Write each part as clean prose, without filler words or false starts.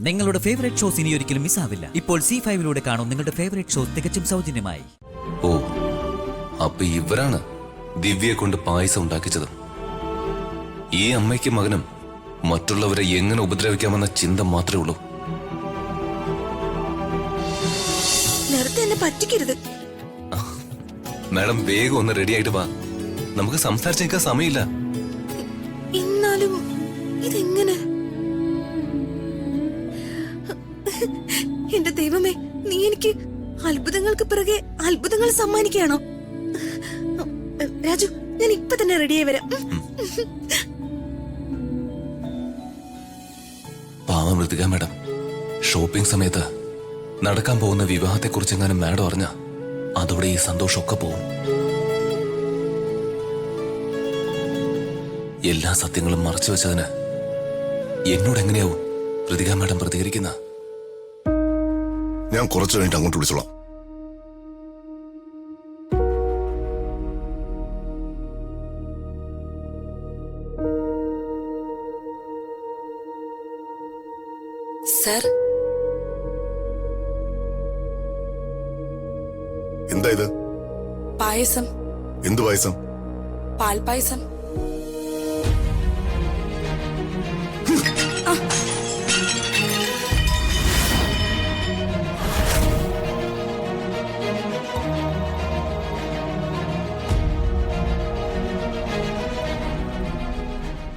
നിങ്ങളുടെ favourite shows ഇനി ഒരിക്കലും മിസ്സാവില്ല. ഇപ്പോൾ C5 കാണും നിങ്ങളുടെ ഫേവറേറ്റ് ഷോസ് തികച്ചും സൗജന്യമായി. ഓ, അപ്പൊ ഇവരാണ് ദിവ്യയെ കൊണ്ട് പായസം ഉണ്ടാക്കിച്ചത്. ഈ അമ്മയ്ക്കും മകനും മറ്റുള്ളവരെ എങ്ങനെ ഉപദ്രവിക്കാമെന്ന ചിന്ത മാത്രമേ ഉള്ളൂ. നേരത്തെ എന്നെ പറ്റിക്കരുത്. മാഡം വേഗം ഒന്ന് റെഡി ആയിട്ട് വാ, നമുക്ക് സംസാരിച്ചേക്കാൻ സമയമില്ല. എന്നാലും ഇതെങ്ങനെ? എന്റെ ദൈവമേ, നീ എനിക്ക് അത്ഭുതങ്ങൾക്ക് പിറകെ അത്ഭുതങ്ങൾ സമ്മാനിക്കുകയാണോ? രാജു, ഞാൻ ഇപ്പൊ തന്നെ റെഡിയായി വരാം. പാവം ഋതിക മാഡം, ഷോപ്പിംഗ് സമയത്ത് നടക്കാൻ പോകുന്ന വിവാഹത്തെക്കുറിച്ചെങ്ങാനും മാഡം അറിഞ്ഞ അതോടെ ഈ സന്തോഷമൊക്കെ പോവും. എല്ലാ സത്യങ്ങളും മറച്ചു വെച്ചതിന് എന്നോട് എങ്ങനെയാവും ഋതിക മാഡം പ്രതികരിക്കുന്ന? ഞാൻ കുറച്ചു കഴിഞ്ഞിട്ട് അങ്ങോട്ട് വിളിച്ചോളാം. സർ, എന്താ ഇത്? പായസം. എന്ത് പായസം? പാൽപായസം.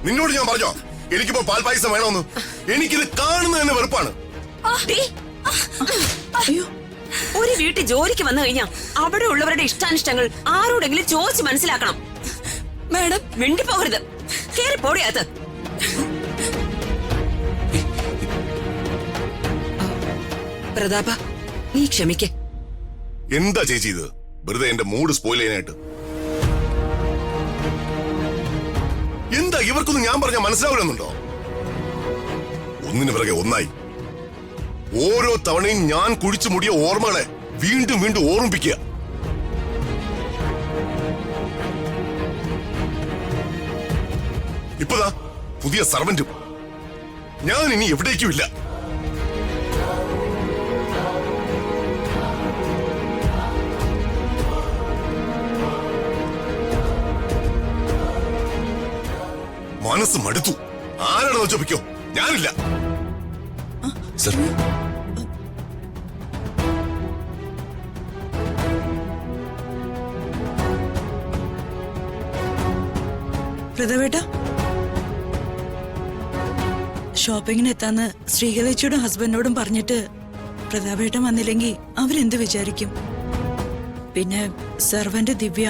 നിന്നോട് ഞാൻ പറഞ്ഞോ എനിക്കിപ്പോ പാൽപായസം വേണമെന്ന്? എനിക്കിത് കാണുന്നത് തന്നെ വെറുപ്പാണ്. അയ്യോ, ഒരു വീട്ടിൽ ജോലിക്ക് വന്നു കഴിഞ്ഞാ അവിടെ ഉള്ളവരുടെ ഇഷ്ടാനിഷ്ടങ്ങൾ ആരോടെങ്കിലും ചോദിച്ച് മനസ്സിലാക്കണം. മാഡം, മിണ്ടിപ്പോകരുത്, കേറി പോടിയാത്ത്. പ്രതാപ, നീ ക്ഷമിക്കേ. എന്താ ചേച്ചി ഇത്? വെറുതെ എന്റെ മൂഡ് സ്പോയിൽ ചെയ്യാനായിട്ട്. എന്താ ഇവർക്കൊന്നും ഞാൻ പറഞ്ഞ മനസ്സിലാവില്ലെന്നുണ്ടോ? ഒന്നിനു പിറകെ ഒന്നായി ഓരോ തവണയും ഞാൻ കുഴിച്ചു മുടിയ ഓർമ്മകളെ വീണ്ടും വീണ്ടും ഓർമ്മിപ്പിക്കുക. ഇപ്പതാ പുതിയ സർവന്റും. ഞാൻ ഇനി എവിടേക്കുമില്ല. മനസ്സ് മടുത്തു. ആരാണെന്ന് ചോദിക്കോ, ഞാനില്ല. സർ, പ്രതാപേട്ട, ഷോപ്പിങ്ങിന് എത്താന്ന് ശ്രീകലേച്ചിയുടെ ഹസ്ബൻഡിനോടും പറഞ്ഞിട്ട് പ്രതാപേട്ടൻ വന്നില്ലെങ്കിൽ അവരെന്ത് വിചാരിക്കും? പിന്നെ സെർവന്റ് ദിവ്യ,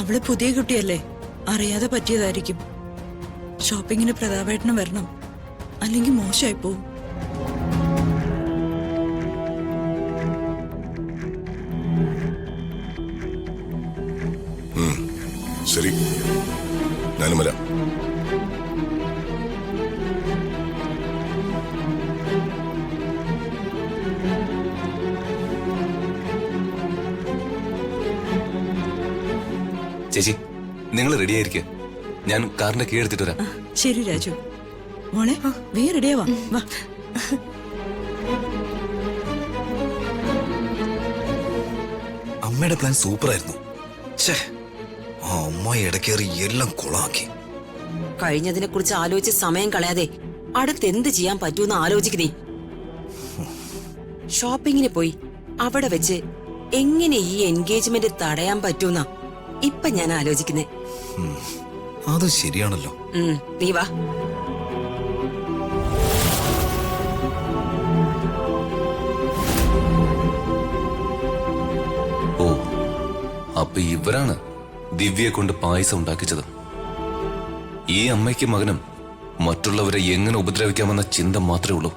അവള് പുതിയ കുട്ടിയല്ലേ, അറിയാതെ പറ്റിയതായിരിക്കും. ഷോപ്പിങ്ങിന് പ്രതാപേട്ടന് വരണം, അല്ലെങ്കിൽ മോശമായി പോവും. ശരി, ഞാനും വരാം. ചേച്ചി നിങ്ങൾ റെഡി ആയിരിക്കുക, ഞാൻ കാറിന്റെ കീ എടുത്തിട്ട് വരാം. ശരി രാജു, മോളെ വേ റെഡിയാവാ, വാ. അമ്മയുടെ പ്ലാൻ സൂപ്പർ ആയിരുന്നു. ആ അമ്മായി ഇടക്കേറി എല്ലാം കൊളാക്കി. കഴിഞ്ഞതിനെ കുറിച്ച് ആലോചിച്ച് സമയം കളയാതെ അടുത്ത് എന്ത് ചെയ്യാൻ പറ്റൂന്ന് ആലോചിക്കുന്നേ. ഷോപ്പിങ്ങിന് പോയി അവിടെ വെച്ച് എങ്ങനെ ഈ എൻഗേജ്മെന്റ് തടയാൻ പറ്റൂന്നാ ഇപ്പൊ ഞാൻ ആലോചിക്കുന്നേ. അത് ശരിയാണല്ലോ. നീ വാ. ഓ, അപ്പൊ ഇവരാണ് ദിവ്യയെ കൊണ്ട് പായസം ഉണ്ടാക്കിച്ചത്. ഈ അമ്മയ്ക്കും മകനും മറ്റുള്ളവരെ എങ്ങനെ ഉപദ്രവിക്കാമെന്ന ചിന്ത മാത്രമേ ഉള്ളൂ.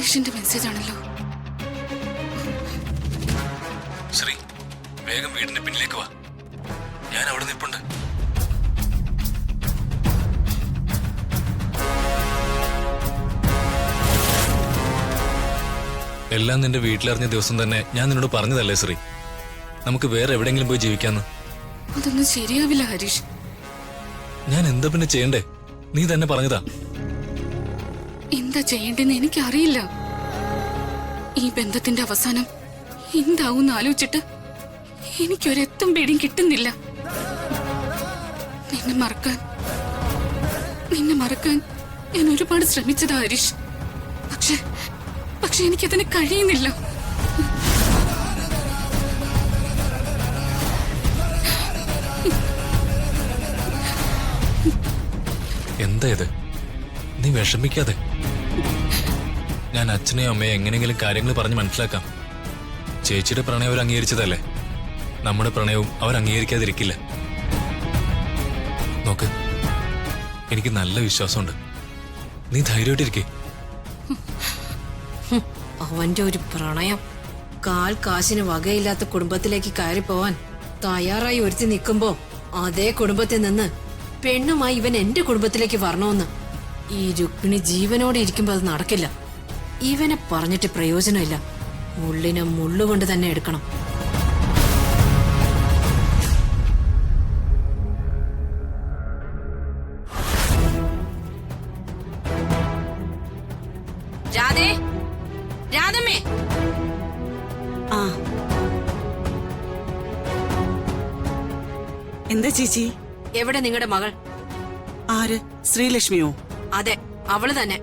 ഹരീഷിന്റെ മെസ്സേജ് ആണല്ലോ. ശ്രീ, വേഗം വീടിന്റെ പിന്നിലേക്ക് വാ. ഞാൻ അവിടെ നിൽപ്പുണ്ട്. എല്ലാം നിന്റെ വീട്ടിലറിഞ്ഞ ദിവസം തന്നെ ഞാൻ നിന്നോട് പറഞ്ഞതല്ലേ ശ്രീ, നമുക്ക് വേറെ എവിടെയെങ്കിലും പോയി ജീവിക്കാന്ന്. അതൊന്നും ശരിയാവില്ല ഹരീഷ്. ഞാൻ എന്താ പിന്നെ ചെയ്യണ്ടേ? നീ തന്നെ പറഞ്ഞതാ. എന്താ ചെയ്യേണ്ടെന്ന് എനിക്കറിയില്ല. ഈ ബന്ധത്തിന്റെ അവസാനം എന്താവും ആലോചിച്ചിട്ട് എനിക്കൊരെത്തും പേടിയും കിട്ടുന്നില്ല. നിന്നെ മറക്കാൻ ഞാൻ ഒരുപാട് ശ്രമിച്ചതാ ഹരീഷ്. പക്ഷെ എനിക്കതിന് കഴിയുന്നില്ല. എന്താ ഇത്? നീ വിഷമിക്കാതെ. ഞാൻ അച്ഛനെയും അമ്മയെ എങ്ങനെയെങ്കിലും കാര്യങ്ങൾ പറഞ്ഞ് മനസ്സിലാക്കാം. ചേച്ചിയുടെ പ്രണയം അവർ അംഗീകരിച്ചതല്ലേ, നമ്മുടെ പ്രണയവും അവർ അംഗീകരിക്കാതിരിക്കില്ല. നോക്ക്, എനിക്ക് നല്ല വിശ്വാസമുണ്ട്. നീ ധൈര്യമായിട്ടിരിക്കേ. അവന്റെ ഒരു പ്രണയം കാശിന് വകയില്ലാത്ത കുടുംബത്തിലേക്ക് കയറി പോവാൻ തയ്യാറായി ഒരുത്തി നിൽക്കുമ്പോ അതേ കുടുംബത്തിൽ നിന്ന് പെണ്ണുമായി ഇവൻ എന്റെ കുടുംബത്തിലേക്ക് വരണമെന്ന് ഈ രുക്മിണി ജീവനോടെ ഇരിക്കുമ്പോ അത് നടക്കില്ല. ഇവനെ പറഞ്ഞിട്ട് പ്രയോജനമില്ല. മുള്ളിനെ മുള്ളുകൊണ്ട് തന്നെ എടുക്കണം. രാധമ്മേ, ആ എന്താ ചേച്ചി? എവിടെ നിങ്ങളുടെ മകൾ? ആര്? ശ്രീലക്ഷ്മിയോ? അതെ, അവള് തന്നെ.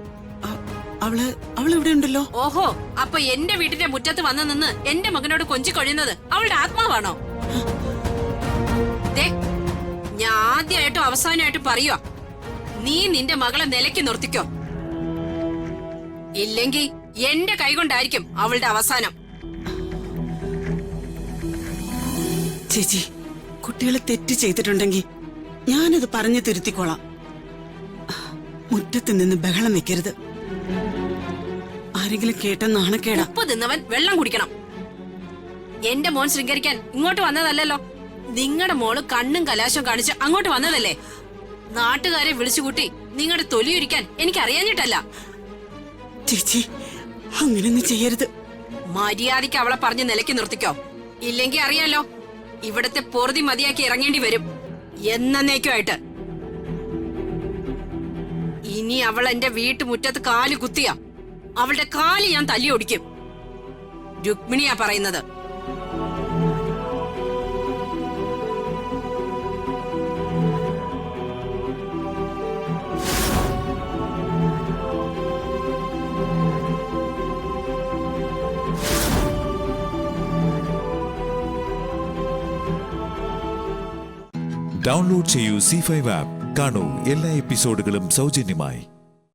അവള് ഇവിടെ ഉണ്ടല്ലോ. ഓഹോ, അപ്പൊ എന്റെ വീട്ടിന്റെ മുറ്റത്ത് വന്നു നിന്ന് എന്റെ മകനോട് കൊഞ്ചിക്കൊഴിയുന്നത് അവളുടെ ആത്മാവാണോ? ഞാൻ ആദ്യമായിട്ടും അവസാനമായിട്ടും പറയുക, നീ നിന്റെ മകളെ നിലയ്ക്ക് നിർത്തിക്കോ. ഇല്ലെങ്കിൽ എന്റെ കൈകൊണ്ടായിരിക്കും അവളുടെ അവസാനം. ചേച്ചി, കുട്ടികൾ തെറ്റ് ചെയ്തിട്ടുണ്ടെങ്കിൽ ഞാനത് പറഞ്ഞു തിരുത്തിക്കോളാം. മുറ്റത്ത് നിന്ന് ബഹളം വെക്കരുത്. ആരെങ്കിലും കേട്ട നാണക്കേടാ. ഉപ്പ് തിന്നവൻ വെള്ളം കുടിക്കണം. എന്റെ മോൻ ശൃംഗരിക്കാൻ ഇങ്ങോട്ട് വന്നതല്ലല്ലോ. നിങ്ങളുടെ മോള് കണ്ണും കലാശവും കാണിച്ച് അങ്ങോട്ട് വന്നതല്ലേ. നാട്ടുകാരെ വിളിച്ചുകൂട്ടി നിങ്ങളുടെ തൊലിയൊരിക്കാൻ എനിക്കറിയാഞ്ഞിട്ടല്ല. ചേച്ചി, അങ്ങനെയൊന്നും ചെയ്യരുത്. മര്യാദയ്ക്ക് അവളെ പറഞ്ഞ് നിലയ്ക്ക് നിർത്തിക്കോ. ഇല്ലെങ്കിൽ അറിയാലോ, ഇവിടത്തെ പൊറുതി മതിയാക്കി ഇറങ്ങേണ്ടി വരും എന്നേക്കുമായിട്ട്. ഇനി അവൾ എന്റെ വീട്ടുമുറ്റത്ത് കാല് കുത്തിയ അവളുടെ കാല് ഞാൻ തല്ലി ഒടിക്കും. രുക്മിണിയാ പറയുന്നത്. ഡൗൺലോഡ് ചെയ്യൂ C5 ആപ്പ്. കാണൂ എല്ലാ എപ്പിസോഡുകളും സൗജന്യമായി.